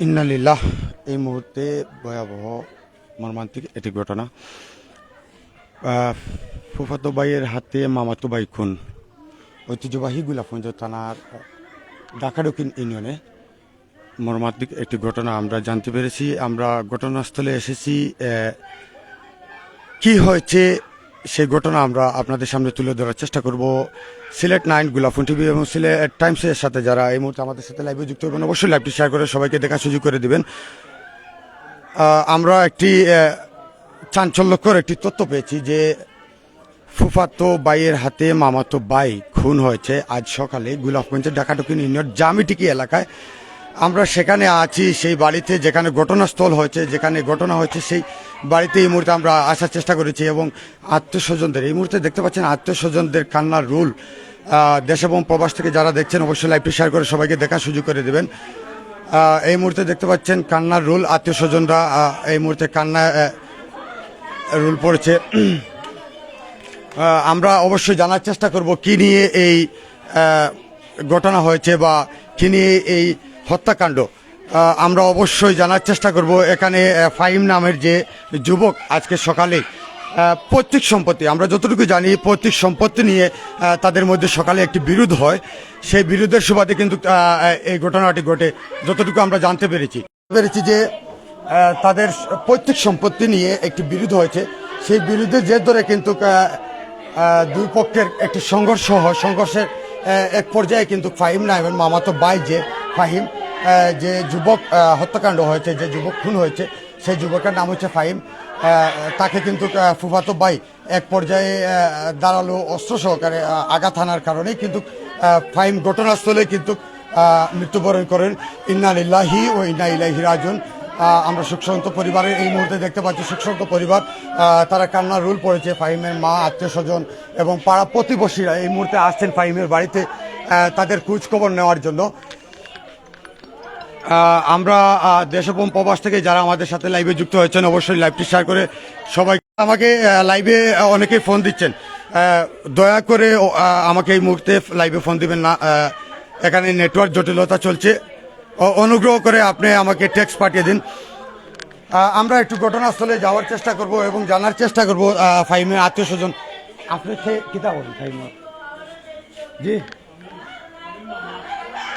ইন্নালিল্লাহ। এই মুহূর্তে ভয়াবহ মর্মান্তিক একটি ঘটনা। ফুফাতো ভাইয়ের হাতে মামাতো ভাই খুন। ঐতিহ্যবাহী গোলাপগঞ্জ থানার ঢাকা দক্ষিণ ইউনিয়নে মর্মান্তিক একটি ঘটনা আমরা জানতে পেরেছি। আমরা ঘটনাস্থলে এসেছি। কি হয়েছে সেই ঘটনা আমরা আপনাদের সামনে তুলে ধরার চেষ্টা করব। সিলেট 9 গোলাপগঞ্জ টিভি এবং সিলেট টাইমসের সাথে যারা এই মুহূর্তে আমাদের সাথে লাইভে যুক্ত হবেন, অবশ্যই লাইভটি শেয়ার করে সবাইকে দেখার সুযোগ করে দিবেন। আমরা একটি চাঞ্চল্যকর একটি তথ্য পেয়েছি যে ফুফাতো ভাইয়ের হাতে মামাতো ভাই খুন হয়েছে আজ সকালে গোলাপগঞ্জের ঢাকা দক্ষিণ ইউনিয়ন জামিটিকি এলাকায়। আমরা সেখানে আছি, সেই বাড়িতে যেখানে ঘটনাস্থল হয়েছে, যেখানে ঘটনা হয়েছে সেই বাড়িতে এই মুহূর্তে আমরা আসার চেষ্টা করেছি এবং আত্মীয়স্বজনদের এই মুহূর্তে দেখতে পাচ্ছেন আত্মীয়স্বজনদের কান্নার রোল। দেশ এবং প্রবাস থেকে যারা দেখছেন অবশ্যই লাইভটি শেয়ার করে সবাইকে দেখার সুযোগ করে দেবেন। এই মুহূর্তে দেখতে পাচ্ছেন কান্নার রোল, আত্মীয়স্বজনরা এই মুহূর্তে কান্না রোল পড়েছে। আমরা অবশ্যই জানার চেষ্টা করব কি নিয়ে এই ঘটনা হয়েছে বা কি নিয়ে এই হত্যাকাণ্ড। আমরা অবশ্যই জানার চেষ্টা করব। এখানে ফাহিম নামের যে যুবক আজকে সকালে পৈতৃক সম্পত্তি, আমরা যতটুকু জানি পৈতৃক সম্পত্তি নিয়ে তাদের মধ্যে সকালে একটি বিরোধ হয়। সেই বিরোধের সুবাদে কিন্তু এই ঘটনাটি ঘটে। যতটুকু আমরা জানতে পেরেছি যে তাদের পৈতৃক সম্পত্তি নিয়ে একটি বিরোধ হয়েছে। সেই বিরোধের জের ধরে কিন্তু দুই পক্ষের একটি সংঘর্ষ হয়। সংঘর্ষের এক পর্যায়ে কিন্তু ফাহিম নামের মামাতো ভাই যে ফাহিম, যে যুবক হত্যাকাণ্ড হয়েছে, যে যুবক খুন হয়েছে, সেই যুবকের নাম হচ্ছে ফাহিম। তাকে কিন্তু ফুফাতো ভাই এক পর্যায়ে দাঁড়ালো অস্ত্র সহকারে আঘাত হানার কারণেই কিন্তু ফাহিম ঘটনাস্থলে কিন্তু মৃত্যুবরণ করেন। ইন্না লিল্লাহি ও ইন্না ইলাইহি রাজিউন। আমরা সুখসন্ত পরিবারের এই মুহূর্তে দেখতে পাচ্ছি সুখসন্ত পরিবার, তারা কান্নার রোল পড়েছে। ফাহিমের মা, আত্মীয় স্বজন এবং পাড়া প্রতিবেশীরা এই মুহূর্তে আসছেন ফাহিমের বাড়িতে তাদের খোঁজ খবর নেওয়ার জন্য। আমরা দেশ এবং প্রবাস থেকে যারা আমাদের সাথে লাইভে যুক্ত হয়েছেন অবশ্যই লাইভটি শেয়ার করে সবাই। আমাকে লাইভে অনেকেই ফোন দিচ্ছেন, দয়া করে আমাকে এই মুহূর্তে লাইভে ফোন দিবেন না, এখানে নেটওয়ার্ক জটিলতা চলছে। অনুগ্রহ করে আপনি আমাকে টেক্সট পাঠিয়ে দিন। আমরা একটু ঘটনাস্থলে যাওয়ার চেষ্টা করব এবং জানার চেষ্টা করব ফাহিমের আত্মীয় স্বজন। আপনি কিতা বলেন ফাহিম জি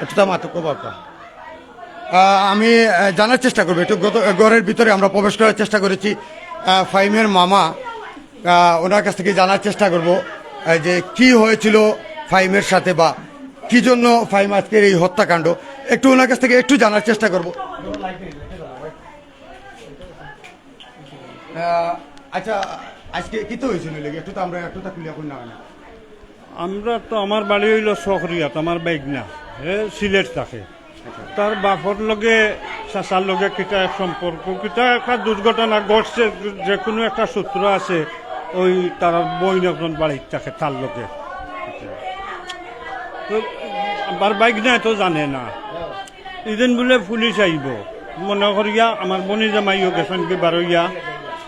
এটা মাত্র বাবা। আমি জানার চেষ্টা করবো একটু ঘরের ভিতরে আমরা প্রবেশ করার চেষ্টা করেছি। ফাহিমের মামা, ওনার কাছ থেকে জানার চেষ্টা করব যে কি হয়েছিল ফাহিমের সাথে বা কি জন্য ফাহিম আজকের এই হত্যাকাণ্ড, একটু ওনার কাছ থেকে একটু জানার চেষ্টা করব। আচ্ছা, আজকে কি তো হয়েছিল একটু তো আমরা একটু তা খুলে এখন না। আমরা তো আমার বাড়ি হইল শহরিয়াত, আমার বাইকনা সিলেট থাকে। তার বাপর লগে চাচার লগে কিতা সম্পর্ক, কিতা একটা দুর্ঘটনা ঘটছে, যে কোনো একটা সূত্র আছে। ওই তার বইন একজন বাড়ির থাকে তার লগে। তো আমার বাইক নাই তো জানে না। ইদিন বলে পুলিশ আইব মনে করিয়া আমার বনি জামাইও গেছেন কি বারইয়া,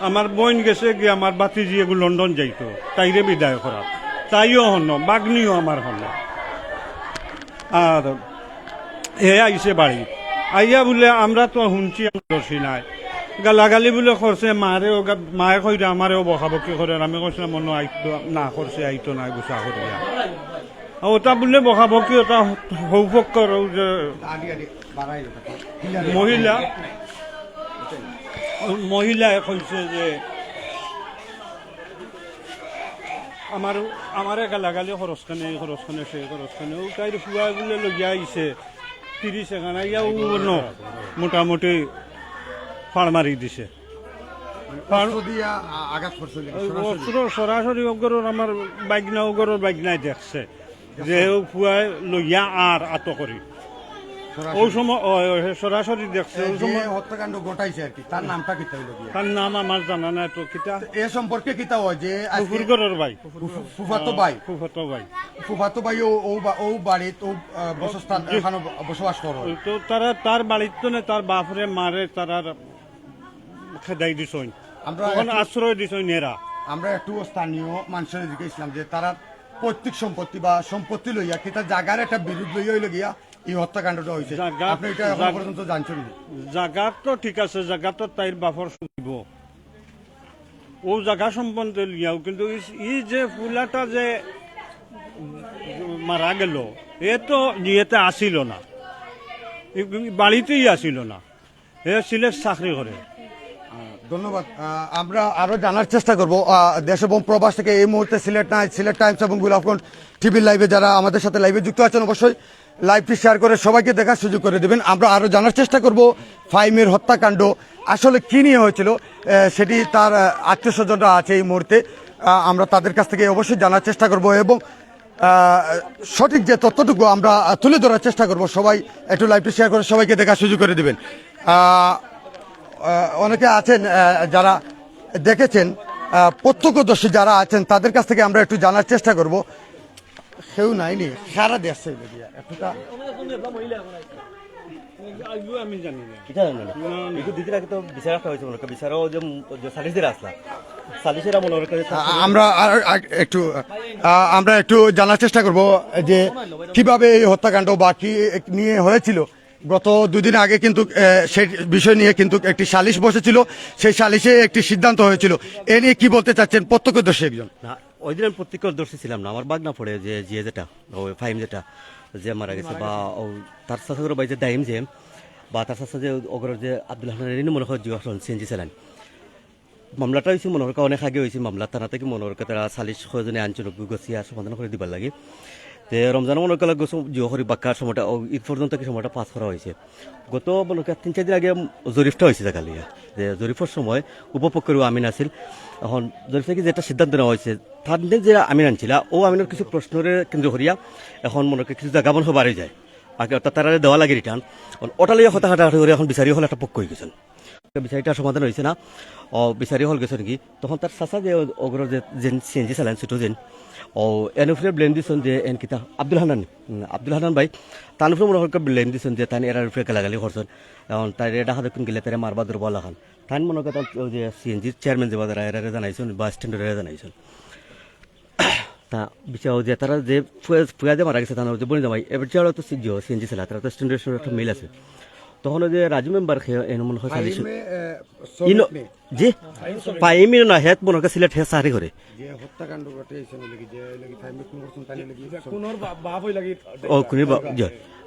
আমার বোন গেছে গিয়ে আমার বাতিজি এগুলো লন্ডন যাইতো, তাইরে বিদায় করা। তাইও হন বাগনিও আমার হন। আর এ আইসে বাড়ি আইয়া বলে আমরা তো শুনছি দর্শি নাই, গালাগালি বলে করছে মারে, মায়ে কইরা আমারেও বকাবকি করে। আমি কইছিলাম মনে আইতো না, করছে আইতো না গুছা করিয়া। ওটা বললে বকাবকি, ওটা হৌফক কর যে মহিলায় কইছে যে আমারে গালাগালি খরচখানে এই খরচখানে সেই খরচখানে তাই ফুয়া বলে লগিয়া আইছে 30 সেখানে ইয়া মোটামুটি ফাড় মারি দিছে। সরাসরি ওগরের আমার ওগরের বাইকনাই দেখছে যে ফুয়াই লইয়া আর আত করি ওই সময় সরাসরি দেখছে। ওই সময় হত্যাকাণ্ড ঘটাইছে আর কি, তার নামটা কিতা হইল? তার নাম আমার জানা নাই তো। কিতা এ সম্পর্কে কিতা হয় যে ফুফুরগরের ভাই, ফুফাতো ভাই, ফুফাতো ভাই ও বাড়িত ও বসস্থান এখানে বসবাস করে। তো তারা তার বাড়িতে না তার বাপরে মারে তারা খেদাই দিছই, আমরা আশ্রয় দিছই নেরা। আমরা একটু স্থানীয় মানুষের জিজ্ঞেসলাম যে তারা পৈতৃক সম্পত্তি বা সম্পত্তি লইয়া কিতা জায়গার একটা বিরোধ লইয়া হইল গিয়া এই হত্যাকাণ্ডটা হয়েছে জাগা- আপনি এটা এখন জাগ- পর্যন্ত জানছেন না? জাগাত তো ঠিক আছে, জাগা তো তাইর বাপর শুনিব, ও জাগা সম্বন্ধে লিয়াও, কিন্তু ই যে ফুলাটা যে মারা গেল, এ তো ইয়েতে আসিল না, বাড়িতেই আসিল না, এ সিলেট চাকরি করে। ধন্যবাদ। আমরা আরো জানার চেষ্টা করব দেশ এবং প্রবাস থেকে এই মুহূর্তে সিলেট নাইট, সিলেট টাইমস এবং গুলাফগঞ্জ টিভির লাইভে যারা আমাদের সাথে লাইভে যুক্ত আছেন অবশ্যই লাইভটি শেয়ার করে সবাইকে দেখার সুযোগ করে দেবেন। আমরা আরো জানার চেষ্টা করব ফাহিমের হত্যাকাণ্ড আসলে কি নিয়ে হয়েছিল, সেটি তার আত্মীয় স্বজনরা আছে এই মুহূর্তে, আমরা তাদের কাছ থেকে অবশ্যই জানার চেষ্টা করব এবং সঠিক যে তথ্যটুকু আমরা তুলে ধরার চেষ্টা করব। সবাই একটু লাইভটি শেয়ার করে সবাইকে দেখার সুযোগ করে দেবেন। অনেকে আছেন যারা দেখেছেন, প্রত্যক্ষদর্শী যারা আছেন তাদের কাছ থেকে আমরা একটু জানার চেষ্টা করব। কেউ নাইনি সারা দেশ একটুটা আমি জানি না। এটা জানো না একটু দিদির আগে তো বিচার একটা হয়েছে মনে করি বিচারও যে সালিসের আসলা সালিসেরা মনে করে আমরা আমরা একটু জানার চেষ্টা করব যে কিভাবে এই হত্যাকাণ্ড বা কি নিয়ে হয়েছিল। গত দুদিন আগে কিন্তু সেই বিষয় নিয়ে কিন্তু একটি সালিশ বসেছিল, সেই সালিশে একটি সিদ্ধান্ত হয়েছিল। এ নিয়ে কি বলতে চাচ্ছেন প্রত্যক্ষদর্শী একজন? না ওই দিন আমি প্রত্যক্ষদর্শী ছিলাম না, আমার বাদ না পড়ে যে জিয়ে যেটা ওই ফাইম যেটা যে মারা গেছে বা তার সাথে করে বাইরে দাইম যে বা তার সাথে যে ওগর যে আব্দুল হাসান মনে হয় জিজ্ঞাসা সিএনজি চালান মামলাটা হয়েছে মনে হয় অনেক আগে হয়েছে মামলা তারা থেকে মনে হয় তারা সালিশ হয়ে আনছিল গছিয়া সমাধান করে দিবার লাগে। তে রমজান মনে করা গেছে জিও হরি বাক্কার সময়টা ঈদ পর্যন্ত কি সময়টা পাস করা হয়েছে। গত মনে করি 3-4 দিন আগে জরিফটা হয়েছে কালিয়া, যে জরিফের সময় উপপক্ষেরও আমিন আছিল। এখন জরিফ থেকে যেটা সিদ্ধান্ত নেওয়া হয়েছে তার যে আমিন আনছিল ও আমিনের কিছু প্রশ্নের কেন্দ্র করিয়া এখন মনে করি কিছু জায়গা মনে বাড়ি যায় আগে অর্থাৎ তারা দেওয়া লাগে রিটার্ন ওটালিয়া হতাহাটাহাটি করে এখন বিচারি হল একটা পক্ষ হয়ে গেছেন। বিচারিটা সমাধান হয়েছে না, বিচারি হল গেছে নাকি তখন তার চাচা যে অগ্র যে সিএনজি চালান ছোটো যেন ও এর উপরে ব্লেম দিচ্ছেন যে এন কিতা আব্দুল হানান ভাই তার উপরে মনে হয় ব্লেম দিচ্ছেন যে তাই এর উপরে গালাগালি করছেন। এখন তাই এটা হাতে গেলে তারা মারবা দুর্বল এখন তাই মনে করেন যে সিএনজির চেয়ারম্যান যে বাজার এরা জানাইছেন বা স্ট্যান্ডার্ড জানাইছেন তা বিচার যে তারা যে ফুয়া যে মারা গেছে তারা যে বনি জামাই এবার যে তো সিএনজি চালা তারা তো স্ট্যান্ডার্ড একটা মিল আছে। তখন যে রাজু মেম্বার খেয়ে এনে মনে হয় চালিশ জি পাইমিও না হেত মনে হয় সিলেট হে সারি করে ও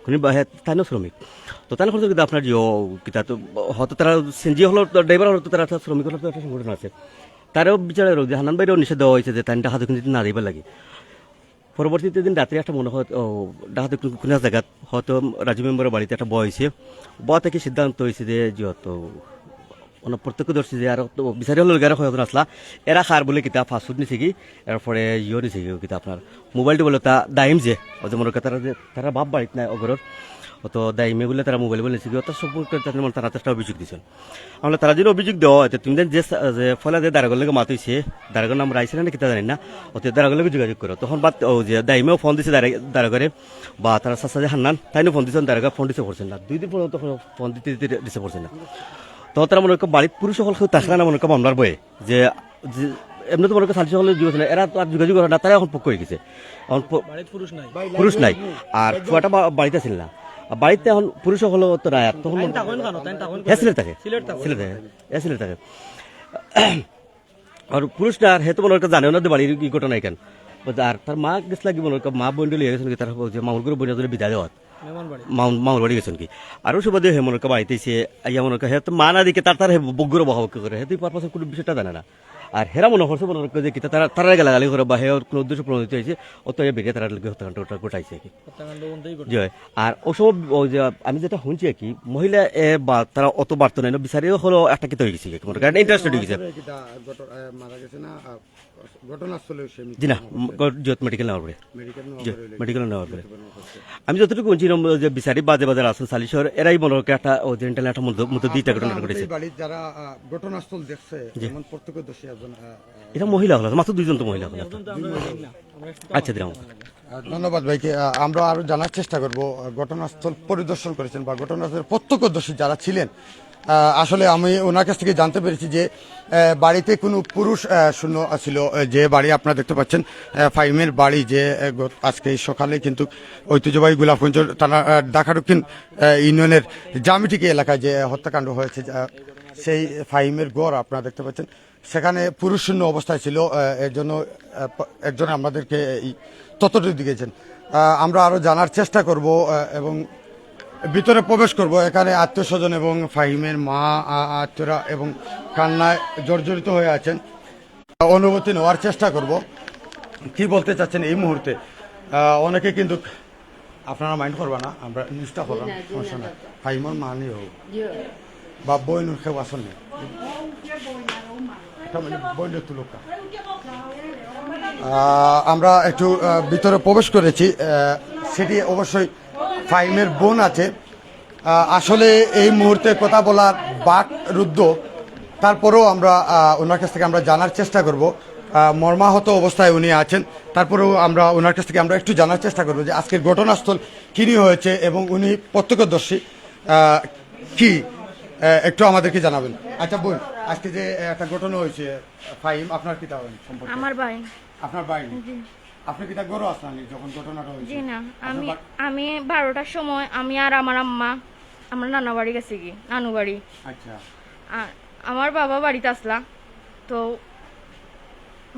কোনি বা হেত তাইনো শ্রমিক তো তাই হচ্ছে কিন্তু আপনার জিও কিতা তো হয়তো তারা সিএনজি হলো ড্রাইভার হলো তারা শ্রমিক হলো একটা সংগঠন আছে তারাও বিচারের যে হানান বাইরেও নিষেধ দেওয়া হয়েছে যে তাই হাতে কিন্তু না দিবার লাগে। পরবর্তীতে দিন রাত্রে একটা মনে হয় ডাহাতে কোনো জায়গাত হয়তো রাজু মেম্বারের বাড়িতে একটা বয় হয়েছে বয় থেকে সিদ্ধান্ত হয়েছে যে যেহেতু প্রত্যক্ষদর্শী যে আর বিচারি হল গেরা হয়ে আসলা এরা খার বলে কিতা ফাস্টফুড নিছে কি এরপরে ইয়ে নিছে কি কিতা আপনার মোবাইলটা বলে তা দাইম যে মনে তারা যে তারা বাপ বাড়িতে নাই অগরর তো দাইমে বলে তারা মোবাইল বলে নিছে কি তার সম্পর্কে তারা একটা অভিযোগ দিচ্ছেন। আমরা তারা যদি অভিযোগ দেওয়া হয় তুমি যে ফলে যে দারাগর লেগে মাতিছে দারাগর নাম রাইছে না কিতা জানি না ওতে দারাগর লেগে যোগাযোগ করো তখন বাদ ও যে দাইমেও ফোন দিছে দারাগরে বা তারা চাচা যে হান্নান তাইনও ফোন দিচ্ছেন দারাগা ফোন দিতে পারছেন না 2 দিন পর্যন্ত ফোন দিতে পারছেন না। তো তারা মনে করেন বাড়ির পুরুষ সকল তাছাড়া না মনে করেন মামলার বয়ে যে এমনি তো মনে করেন সালিশ সকলের যোগাযোগ এরা তো আর যোগাযোগ করে না তারা এখন পক্ষ হয়ে গেছে এখন পুরুষ নাই আর ছুয়াটা বাড়িতে ছিল না বাড়িতে এখন পুরুষ হলো তো নাই তখন সিলেট থাকে আর পুরুষটা আর হেতু মনে জানেও না বাড়ির কি ঘটনা কেন আর তার মা গেছে লাগি মনে করেন মা বোন লিয়ে গেছেন কি তার মামুর করে বোন বিদায় দেওয়া মামুর বাড়ি গেছেন কি আরো সুবাদে হে মনে বাড়িতে ইয়া মনে হে তো মা না দিকে তার বগুর বহাবক করে হেতু পারপাসের কোনো বিষয়টা জানে না আর হেরা মনে করছে মনে যে কি তারা গালাগালি করে বা হের কোনো উদ্দেশ্য প্রণোদিত হয়েছে অত বেরিয়ে তারা হত্যাকাণ্ডটা ঘটাইছে কি আর ওসব যে আমি যেটা শুনছি কি মহিলা বা তারা অত বার্তা নেই বিচারিও হলো একটা কিতে হয়ে গেছে মনে করেন ইন্টারেস্টেড হয়ে গেছে জি না মেডিকেল নেওয়ার পরে মেডিকেল নেওয়ার পরে আমি যতটুকু শুনছি যে বিচারি বাজে বাজার আসুন সালিশর এরাই মনে হয় একটা ওজেন্টাল একটা মতো দুইটা ঘটনা ঘটেছে যারা ঘটনাস্থল দেখছে প্রত্যক্ষদর্শী এটা মহিলা হলো মাত্র 2 জন তো মহিলা হলো আচ্ছা দিলাম ধন্যবাদ ভাইকে। আমরা আরো জানার চেষ্টা করব, ঘটনাস্থল পরিদর্শন করেছেন বা ঘটনাস্থলের প্রত্যক্ষদর্শী যারা ছিলেন। আসলে আমি ওনার কাছ থেকে জানতে পেরেছি যে বাড়িতে কোনো পুরুষ শূন্য ছিল। যে বাড়ি আপনারা দেখতে পাচ্ছেন ফাইমের বাড়ি, যে আজকে এই সকালে কিন্তু ঐতিহ্যবাহী গোলাপগঞ্জ থানা ঢাকা দক্ষিণ ইউনিয়নের জামিটিকি এলাকায় যে হত্যাকাণ্ড হয়েছে, সেই ফাইমের গড় আপনারা দেখতে পাচ্ছেন, সেখানে পুরুষ শূন্য অবস্থায় ছিল। এর জন্য একজন আমাদেরকে এই তথ্যটি দিয়েছেন। আমরা আরো জানার চেষ্টা করব এবং ভিতরে প্রবেশ করব। এখানে আত্মীয় স্বজন এবং ফাহিমের মা আত্মীয়রা এবং কান্নায় জর্জরিত হয়ে আছেন। অনুভূতি নেওয়ার চেষ্টা করব কি বলতে চাচ্ছেন এই মুহূর্তে। অনেকে কিন্তু আপনারা মাইন্ড করবা না, আমরা নিউজটা করলাম, সমস্যা না। ফাহিমের মা নিয়ে হোক বা বইনুর খেয়ে আসন নেই বইনের তুলকা। আমরা একটু ভিতরে প্রবেশ করেছি, সেটি অবশ্যই ফাহিমের বোন আছে। আসলে এই মুহূর্তে কথা বলার বাক রুদ্ধ, তারপরেও আমরা ওনার কাছ থেকে আমরা জানার চেষ্টা করব। মর্মাহত অবস্থায় উনি আছেন, তারপরেও আমরা ওনার কাছ থেকে আমরা একটু জানার চেষ্টা করব যে আজকের ঘটনাস্থল কী নিয়ে হয়েছে এবং উনি প্রত্যক্ষদর্শী কি একটু আমাদেরকে জানাবেন। আচ্ছা বোন, আজকে যে একটা ঘটনা হয়েছে ফাহিম, আপনার কি তা সম্পর্কে? আমার ভাই। আপনার ভাই? আপনি কি তা গরু আসলেন যখন ঘটনাটা হয়েছে? জি না, আমি 12টার সময় আমি আর আমার আম্মা আমার নানা বাড়ি গেছি, কি নানু বাড়ি। আচ্ছা। আর আমার বাবা বাড়িতে আসলা, তো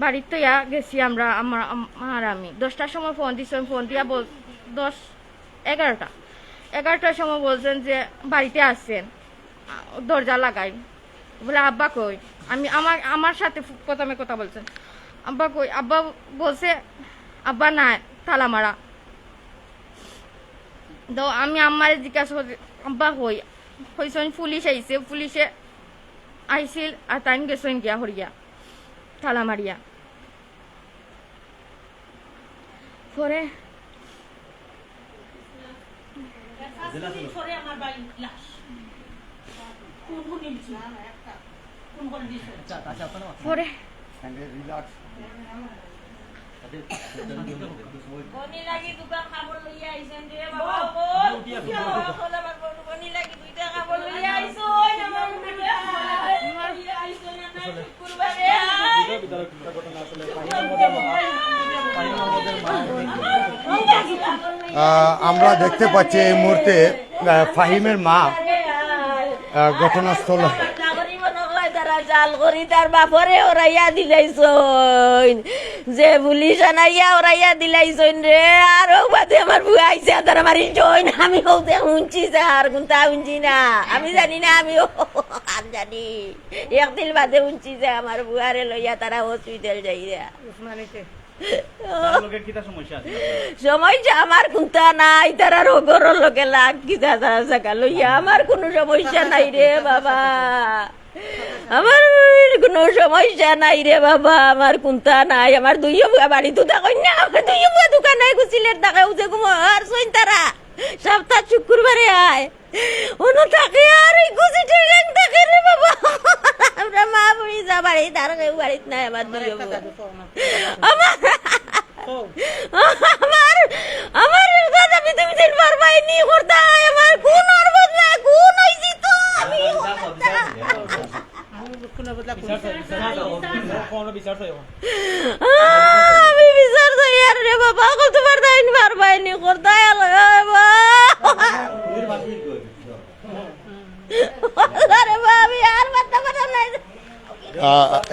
বাড়িতে গেছি আমরা, আমার আর আমি 10টার সময় ফোন দিচ্ছি। ফোন দিয়া 11টার সময় বলছেন যে বাড়িতে আসছেন, দরজা লাগাই। বলে আব্বা কই? আমি আমার সাথে প্রথমে কথা বলছেন, আব্বা কই? আব্বা বলছে আব্বা নাই, তালা মারা। তো আমি আম্মারে জিজ্ঞাসা করছি আব্বা হই হইছেন, পুলিশ আইছে, পুলিশে আইছিল আর তাই গেছেন গিয়া হরিয়া তালা মারিয়া। পরে পরে বনি লাগি দোকান খাবার লইয়া আইছেন রে বাবা, বল আমার বনি লাগি দুইটা খাবার লইয়া আইছো আমার লইয়া আইছো না শুক্রবারে আমরা দেখতে পাচ্ছি এই মুহূর্তে ফাহিমের মা ঘটনাস্থল। জাল করি তার বাপরে ওরাইয়া দিলাইছইন, যে পুলিশ আনাইয়া ওরাইয়া দিলাইছইন রে। আর বাদে আমার বুয়া আইছে তারা মারি জইন। আমি হতে শুনছি আর কোনটা শুনছি না, আমি জানি না, আমি আর জানি একদিন বাদে শুনছি যে আমার বুয়ারে লইয়া তারা হসপিটাল যাইয়া। সমস্যা আমার কোনটা নাই, তারা রোগর লোকে লাগ কিতা তারা জায়গা লইয়া, আমার কোনো সমস্যা নাই রে বাবা, আমার কোনো সমস্যা নাই রে বাবা, আমার কোনটা নাই। আমার দুইও বুয়া বাড়ি তো দেখেন না, আমার দুইও বুয়া দোকান নাই গুছিলের দেখাও যে আর সইন তারা সপ্তাহ শুক্রবারে আয় অন্য থাকে আর ওই গুছি ট্রেন থাকে রে বাবা। আমরা মা বুড়ি যা বাড়ি তার কেউ বাড়িতে নাই, আমার দুইও বুয়া। আমার আমার আমার দাদা তুমি দিন পারবাই নি করতে, আমার কোন আর বদলা কোন হইছি তো আমি আমি বিচার চাই আর রে বাবা, তোমার দাইন পারবাই নি করতে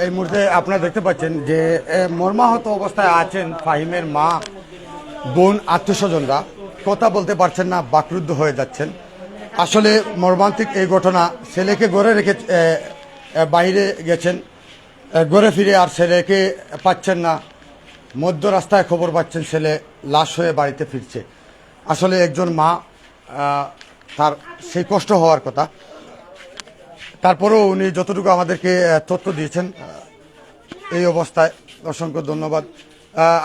এই মুহূর্তে আপনারা দেখতে পাচ্ছেন যে মর্মাহত অবস্থায় আছেন ফাহিমের মা, বোন, আত্মীয় স্বজনরা। কথা বলতে পারছেন না, বাকরুদ্ধ হয়ে যাচ্ছেন। আসলে মর্মান্তিক এই ঘটনা। ছেলেকে ঘরে রেখে বাইরে গেছেন, ঘরে ফিরে আর ছেলেকে পাচ্ছেন না। মধ্য রাস্তায় খবর পাচ্ছেন ছেলে লাশ হয়ে বাড়িতে ফিরছে। আসলে একজন মা, তার সেই কষ্ট হওয়ার কথা। তারপরেও উনি যতটুকু আমাদেরকে তথ্য দিয়েছেন এই অবস্থায়, অসংখ্য ধন্যবাদ।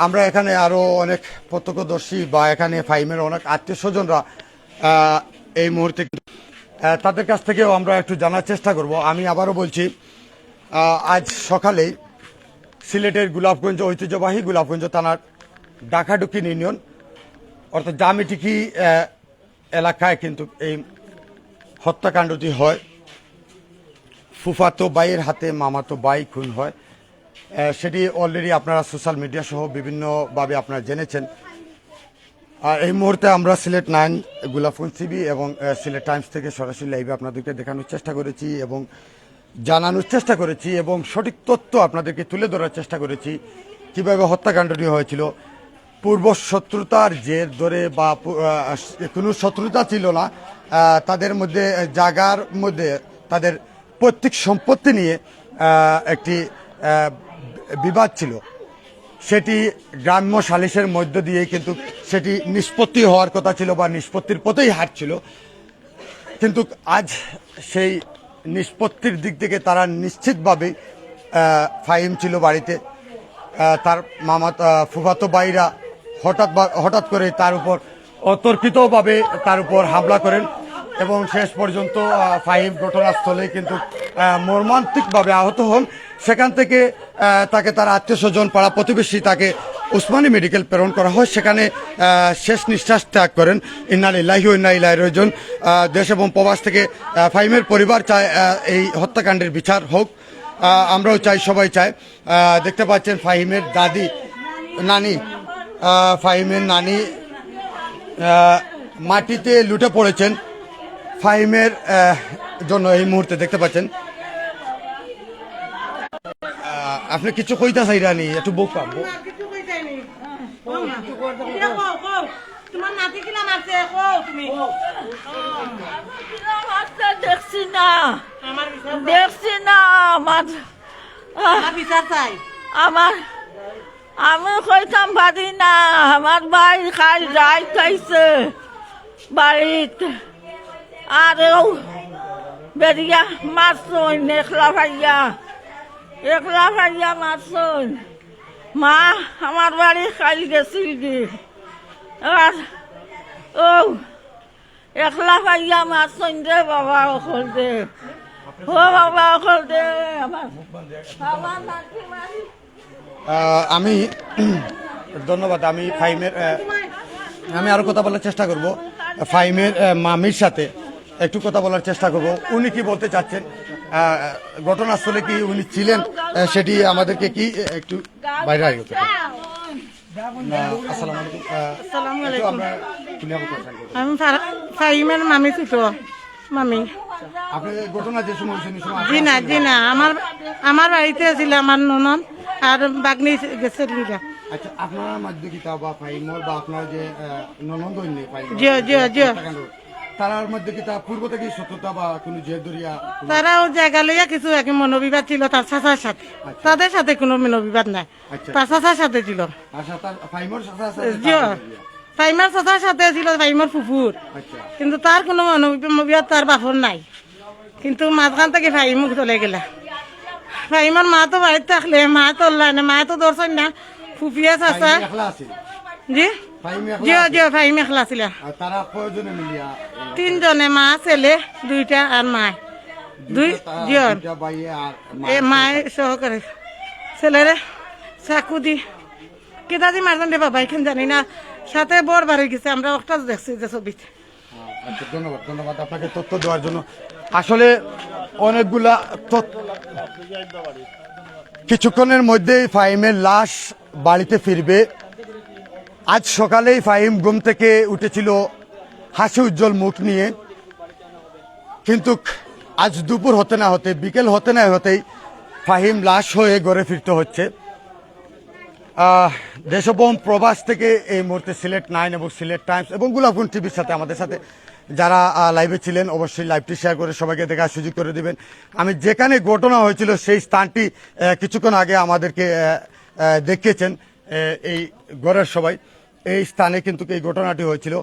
আমরা এখানে আরও অনেক প্রত্যক্ষদর্শী বা এখানে ফাহিমের অনেক আত্মীয় স্বজনরা এই মুহূর্তে, তাদের কাছ থেকেও আমরা একটু জানার চেষ্টা করব। আমি আবারও বলছি, আজ সকালেই সিলেটের গোলাপগঞ্জ ঐতিহ্যবাহী গোলাপগঞ্জ থানার ডাকাডুকি ইউনিয়ন অর্থাৎ জামিটিকি এলাকায় কিন্তু এই হত্যাকাণ্ডটি হয়। ফুফাতো ভাইয়ের হাতে মামাতো ভাই খুন হয়। সেটি অলরেডি আপনারা সোশ্যাল মিডিয়া সহ বিভিন্নভাবে আপনারা জেনেছেন। আর এই মুহূর্তে আমরা সিলেট 9 গোলাপগঞ্জ টিভি এবং সিলেট টাইমস থেকে সরাসরি লাইভে আপনাদেরকে দেখানোর চেষ্টা করেছি এবং জানানোর চেষ্টা করেছি এবং সঠিক তথ্য আপনাদেরকে তুলে ধরার চেষ্টা করেছি কিভাবে হত্যাকাণ্ডটি হয়েছিল। পূর্ব শত্রুতার জের ধরে বা কোনো শত্রুতা ছিল না, তাদের মধ্যে জায়গার মধ্যে তাদের পৈতৃক সম্পত্তি নিয়ে একটি বিবাদ ছিল। সেটি গ্রাম্য সালিশের মধ্য দিয়ে কিন্তু সেটি নিষ্পত্তি হওয়ার কথা ছিল বা নিষ্পত্তির পথেই হাঁটছিল, কিন্তু আজ সেই নিষ্পত্তির দিক থেকে তারা নিশ্চিতভাবে ফাহিম ছিল বাড়িতে। তার মামা ফুফাতো ভাইরা হঠাৎ করে তার উপর অতর্কিতভাবে তার উপর হামলা করেন এবং শেষ পর্যন্ত ফাহিম ঘটনাস্থলে কিন্তু মর্মান্তিকভাবে আহত হন। সেখান থেকে তাকে তার আত্মীয় স্বজন পাড়া প্রতিবেশী তাকে ওসমানী মেডিকেল প্রেরণ করা হয়। সেখানে শেষ নিঃশ্বাস ত্যাগ করেন। ইন্না লিল্লাহি ওয়া ইন্না ইলাইহি রাজিউন। দেশ এবং প্রবাস থেকে ফাহিমের পরিবার চায় এই হত্যাকাণ্ডের বিচার হোক। আমরাও চাই, সবাই চায়। দেখতে পাচ্ছেন ফাহিমের ফাহিমের নানি মাটিতে লুটে পড়েছেন ফাহিমের জন্য। এই মুহূর্তে দেখতে পাচ্ছেন। আপনি কিছু কইতা চাইরানি একটু বউ পাব। তোমার নাতি কিনা মারছে তুমি দেখছি না আমার বিচার চাই। আমি কইতাম পারি না, আমার ভাই খাই যাই খাইছে বাড়িত আর বেরিয়া মারছুন একলা ভাইয়া মারছুন। মা আমার বাড়ি খাই গেছিল কি আর একলা ভাইয়া মারছুন দে বাবা অকল দে, ও বাবা অকল দে আমার নাতি মারি। আমি ধন্যবাদ। আমি ফাহিমের আমি আরো কথা বলার চেষ্টা করব। ফাহিমের মামির সাথে একটু কথা বলার চেষ্টা করব। উনি কি বলতে চাচ্ছেন, ঘটনাস্থলে কি উনি ছিলেন, সেটি আমাদেরকে কি একটু বাইরে আসতে। আসসালামু আলাইকুম। আসসালামু একটু আলাইকুম। আমরা ক্লিয়ার করতে চাই। আমি ফাহিমের মামি ছিল মামি। আপনি ঘটনা যে সময় হয়েছে, জি না আমার বাড়িতে ছিল আমার ননদ আর বাগনি গেছে লিগা। আচ্ছা, আপনার মধ্যে কি তা বা ফাহিমর বা আপনার যে ননদ হইনি জি তার মধ্যে কি তা পূর্ব থেকে শত্রুতা বা কোনো জেদ ধরিয়া তারাও জায়গা লইয়া কিছু একই মনোবিবাদ ছিল তার চাচার সাথে, তাদের সাথে কোনো মনোবিবাদ নাই, আচ্ছা। তার চাচার সাথে ছিল। আচ্ছা, তার ফাহিমর সাথে জি ফাইমার চাচার সাথে ছিল ফাইমার ফুফুর, আচ্ছা কিন্তু তার কোনো মনোবিবাদ তার বাপর নাই, কিন্তু মাঝখান থেকে ফাইমুখ চলে গেলা। ফাইমার মা তো বাড়িতে থাকলে মা তো না, মা তো দর্শন না, ফুফিয়া চাচা। একলা আছে জি ফাহিম জি একলা জি ফাইম একলা ছিল। আর তারা কয়জনে মিলিয়া 3 জনে, মা ছেলে 2টা আর মা 2 জন। দুইটা ভাইয়ে আর মা। এ মায় সহকারে ছেলেরে চাকু দি কেটা দি মারজন দে বাবা এখানে জানি না, সাথে বর বাড়ি গেছে, আমরা একটা দেখছি যে ছবিতে। আচ্ছা, ধন্যবাদ আপনাকে তথ্য দেওয়ার জন্য। আসলে অনেকগুলা কিছুক্ষণের মধ্যেই ফাহিমের লাশ বাড়িতে ফিরবে। আজ সকালেই ফাহিম ঘুম থেকে উঠেছিল হাসি উজ্জ্বল মুখ নিয়ে, কিন্তু আজ দুপুর হতে না হতে, বিকেল হতে না হতেই ফাহিম লাশ হয়ে ঘরে ফিরতে হচ্ছে। দেশবম প্রবাস থেকে এই মুহূর্তে সিলেট 9 এবং সিলেট টাইমস এবং গোলাপগঞ্জ টিভির সাথে আমাদের সাথে যারা লাইভে ছিলেন অবশ্যই লাইভটি শেয়ার করে সবাইকে দেখার সুযোগ করে দিবেন। আমি যেখানে ঘটনা হয়েছিল সেই স্থানটি কিছুক্ষণ আগে আমাদেরকে দেখিয়েছেন এই ঘরের সবাই। এই স্থানে কিন্তু এই ঘটনাটি হয়েছিল,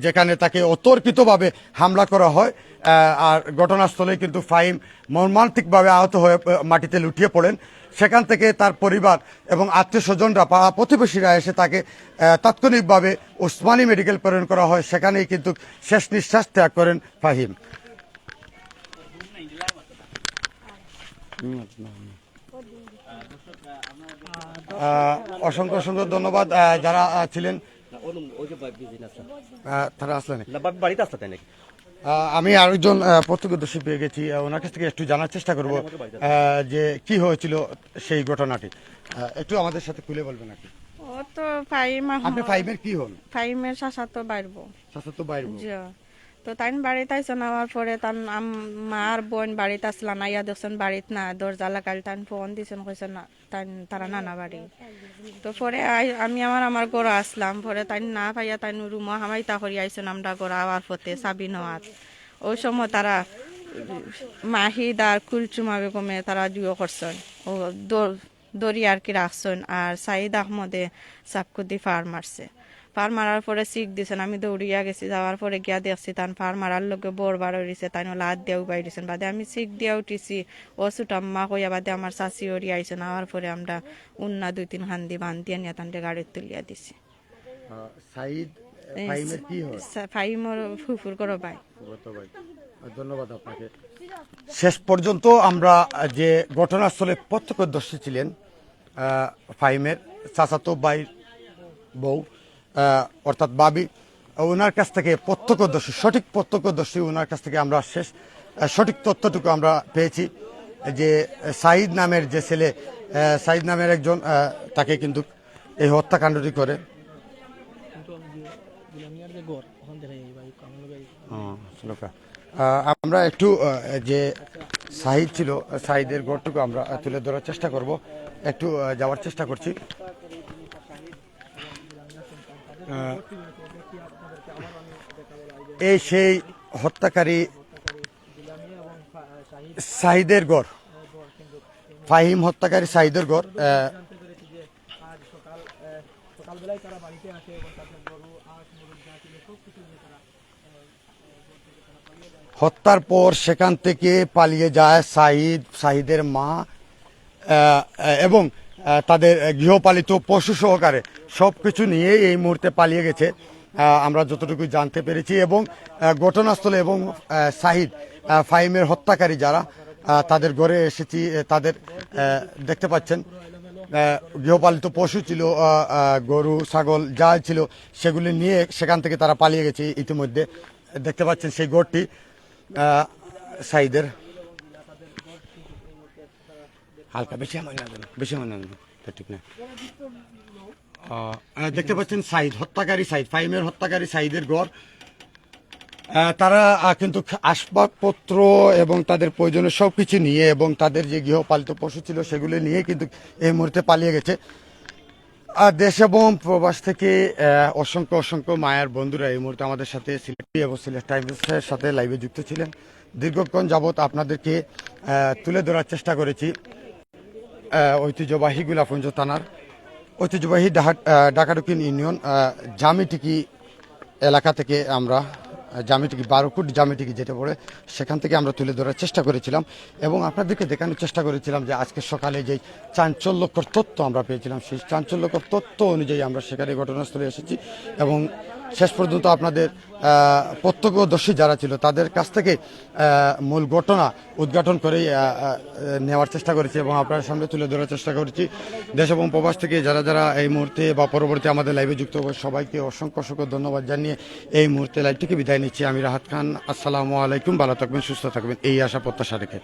যেখানে তাকে অতর্কিতভাবে হামলা করা হয়। আর ঘটনাস্থলে কিন্তু ফাহিম মর্মান্তিকভাবে আহত হয়ে মাটিতে লুটিয়ে পড়েন। সেখান থেকে তার পরিবার এবং আত্মীয় স্বজনরা পাড়া প্রতিবেশীরা এসে তাকে তাৎক্ষণিকভাবে ওসমানী মেডিকেল প্রেরণ করা হয়। সেখানেই কিন্তু শেষ নিঃশ্বাস ত্যাগ করেন ফাহিম। অসংখ্য অসংখ্য ধন্যবাদ যারা ছিলেন ওই যে বিজনেস তারা আসলেন। বাড়িতে আসতে তাই নাকি? আমি আরেকজন প্রত্যক্ষদর্শী পেয়ে গেছি, ওনার কাছ থেকে একটু জানার চেষ্টা করব যে কি হয়েছিল সেই ঘটনাটি। একটু আমাদের সাথে খুলে বলবেন আপনি। ও তো আপনি ফাইভের কি হন? ফাইমের শাসা তো বাড়বো শাশুড়ি বাইরে। তো তাই বাড়িতে আইসো নেওয়ার পরে তার মার বোন বাড়িতে আসলা না, ইয়া দেখছেন বাড়িতে না, দরজা লাগাল তাই ফোন দিছেন কইছেন না তাই তারা নানা বাড়ি। তো পরে আমি আমার গড়া আসলাম, পরে তাই না পাইয়া তাই রুমা হামাইতা করি আইসেন আমরা গড়া আওয়ার পথে সাবি নেওয়ার। ওই সময় তারা মাহিদ আর কুলচুমা বেগমে তারা জুয়ো করছেন, ও দড়ি আর কি রাখছেন, আর সাইদ আহমদে চাকুদি ফার মারছে। ফার মারার পরে শিখ দিছেন, আমি দৌড়িয়া গেছি, যাওয়ার পরে গিয়া দেখছি তান ফার মারার লোকে বোর বার হইছে, তাই লাদ দিয়া উবাই দিছেন। বাদে আমি শিখ দিয়া উঠিছি, ও ছুটাম্মা কইয়া বাদে আমার চাচি ওরি আইছেন। আওয়ার পরে আমরা উন্না 2-3 খান্দি বান্ধিয়া নিয়ে তান্ডে গাড়িতে তুলিয়া দিছি। সাইদ ফাইমের কি হয়? ফাইমর ফুফুর করো ভাই। ধন্যবাদ আপনাকে। শেষ পর্যন্ত আমরা যে ঘটনাস্থলে প্রত্যক্ষদর্শী ছিলেন ফাইমের চাচাতো ভাই বউ অর্থাৎ বাবি, ওনার কাছ থেকে প্রত্যক্ষদর্শী, সঠিক প্রত্যক্ষদর্শী, ওনার কাছ থেকে আমরা সঠিক তথ্যটুকু আমরা পেয়েছি যে সাইদ নামের যে ছেলে, সাইদ নামের একজন তাকে কিন্তু এই হত্যাকাণ্ডটি করে। আমরা একটু যে সাহিদ ছিল, সাহিদের ঘরটুকু আমরা তুলে ধরার চেষ্টা করব, একটু যাওয়ার চেষ্টা করছি। এই সেই হত্যাকারী সাহিদের গড়, ফাহিম হত্যাকারী সাহিদের গড়। হত্যার পর সেখান থেকে পালিয়ে যায় সাহিদের মা এবং তাদের গৃহপালিত পশু সহকারে সবকিছু নিয়ে এই মুহূর্তে পালিয়ে গেছে আমরা যতটুকু জানতে পেরেছি। এবং ঘটনাস্থলে এবং সাহিদ ফাহিমের হত্যাকারী যারা, তাদের ঘরে এসেছি, তাদের দেখতে পাচ্ছেন গৃহপালিত পশু ছিল, গরু ছাগল যা ছিল সেগুলি নিয়ে সেখান থেকে তারা পালিয়ে গেছে। ইতিমধ্যে দেখতে পাচ্ছেন সেই ঘরটি সাইদের। হালকা বেশি আমার ঠিক না। দেখতে পাচ্ছেন সাইদ হত্যাকারী, ফাইমের হত্যাকারী সাইদের ঘর। তারা কিন্তু আসবাবপত্র এবং তাদের প্রয়োজনীয় সবকিছু নিয়ে এবং তাদের যে গৃহপালিত পশু ছিল সেগুলো নিয়ে কিন্তু এই মুহূর্তে পালিয়ে গেছে। দেশ এবং প্রবাস থেকে অসংখ্য অসংখ্য মায়ের বন্ধুরা এই মুহূর্তে আমাদের সাথে সিলেট এবং সিলেট টাইমসের সাথে লাইভে যুক্ত ছিলেন। দীর্ঘক্ষণ যাবৎ আপনাদেরকে তুলে ধরার চেষ্টা করেছি ঐতিহ্যবাহী গোলাপগঞ্জ থানার ঐতিহ্যবাহী ডাকাডুকিন ইউনিয়ন জামিটিকি এলাকা থেকে আমরা জামিটিকি 12 ফুট জামিটিকি যেটা পড়ে সেখান থেকে আমরা তুলে ধরার চেষ্টা করেছিলাম এবং আপনাদেরকে দেখানোর চেষ্টা করেছিলাম যে আজকে সকালে যেই চাঞ্চল্যকর তথ্য আমরা পেয়েছিলাম সেই চাঞ্চল্যকর তথ্য অনুযায়ী আমরা সেখানে ঘটনাস্থলে এসেছি এবং শেষ পর্যন্ত আপনাদের প্রত্যক্ষদর্শী যারা ছিল তাদের কাছ থেকে মূল ঘটনা উদ্ঘাটন করে নেওয়ার চেষ্টা করেছি এবং আপনার সামনে তুলে ধরার চেষ্টা করেছি। দেশ এবং প্রবাস থেকে যারা যারা এই মুহূর্তে বা পরবর্তী আমাদের লাইভে যুক্ত হবে সবাইকে অসংখ্য অসংখ্য ধন্যবাদ জানিয়ে এই মুহূর্তে লাইভ থেকে বিদায় নিচ্ছি। আমি রাহাত খান। আসসালামু আলাইকুম। ভালো থাকবেন, সুস্থ থাকবেন এই আশা প্রত্যাশা রেখে।